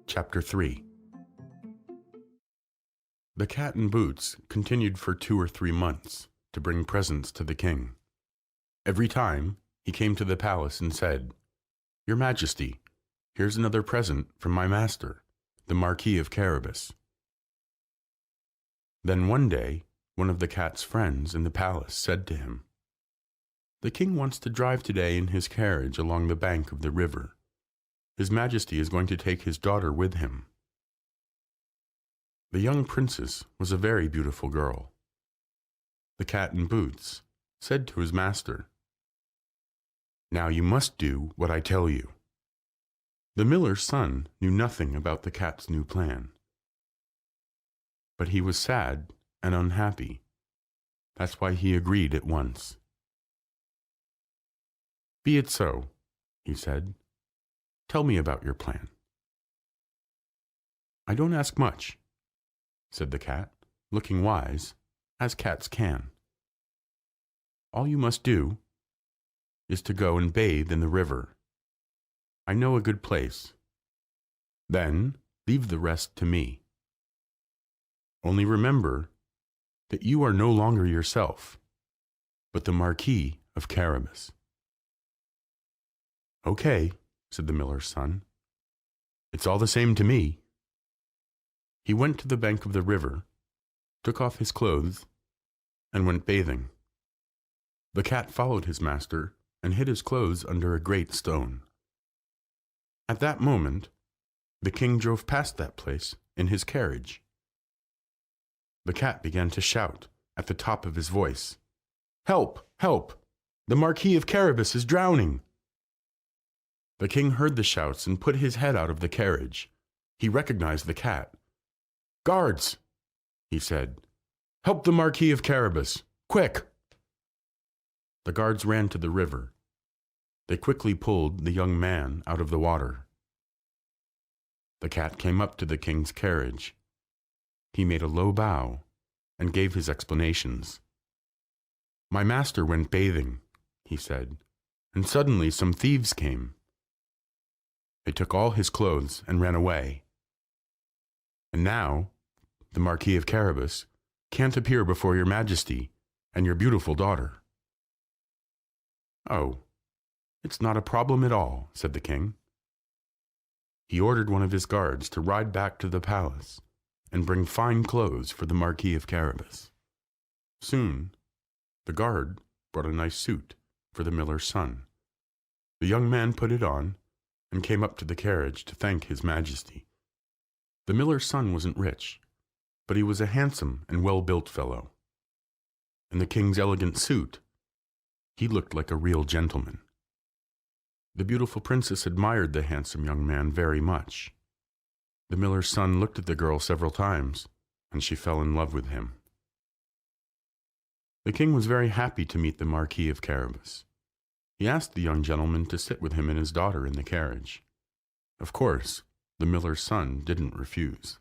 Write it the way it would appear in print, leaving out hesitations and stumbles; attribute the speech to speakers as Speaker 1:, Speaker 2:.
Speaker 1: Chapter 3. The cat and boots continued for 2 or 3 months to bring presents to the king. Every time he came to the palace and said, "Your Majesty, here's another present from my master, the Marquis of Carabas." Then one day, one of the cat's friends in the palace said to him, "The king wants to drive today in his carriage along the bank of the river. His Majesty is going to take his daughter with him." The young princess was a very beautiful girl. The cat in boots said to his master, "Now you must do what I tell you." The miller's son knew nothing about the cat's new plan, but he was sad and unhappy. That's why he agreed at once. "Be it so," he said. "Tell me about your plan." "I don't ask much," said the cat, looking wise, as cats can. "All you must do is to go and bathe in the river. I know a good place. Then leave the rest to me. Only remember that you are no longer yourself, but the Marquis of Carabas." "Okay," said the miller's son. "It's all the same to me." He went to the bank of the river, took off his clothes, and went bathing. The cat followed his master and hid his clothes under a great stone. At that moment, the king drove past that place in his carriage. The cat began to shout at the top of his voice, "Help! Help! The Marquis of Carabas is drowning!" The king heard the shouts and put his head out of the carriage. He recognized the cat. "Guards," he said, "help the Marquis of Carabas, quick!" The guards ran to the river. They quickly pulled the young man out of the water. The cat came up to the king's carriage. He made a low bow and gave his explanations. "My master went bathing," he said, "and suddenly some thieves came. They took all his clothes and ran away. And now, the Marquis of Carabas can't appear before your Majesty and your beautiful daughter." "Oh, it's not a problem at all," said the king. He ordered one of his guards to ride back to the palace and bring fine clothes for the Marquis of Carabas. Soon, the guard brought a nice suit for the miller's son. The young man put it on and came up to the carriage to thank his Majesty. The miller's son wasn't rich, but he was a handsome and well-built fellow. In the king's elegant suit, he looked like a real gentleman. The beautiful princess admired the handsome young man very much. The miller's son looked at the girl several times, and she fell in love with him. The king was very happy to meet the Marquis of Carabas. He asked the young gentleman to sit with him and his daughter in the carriage. Of course, the miller's son didn't refuse.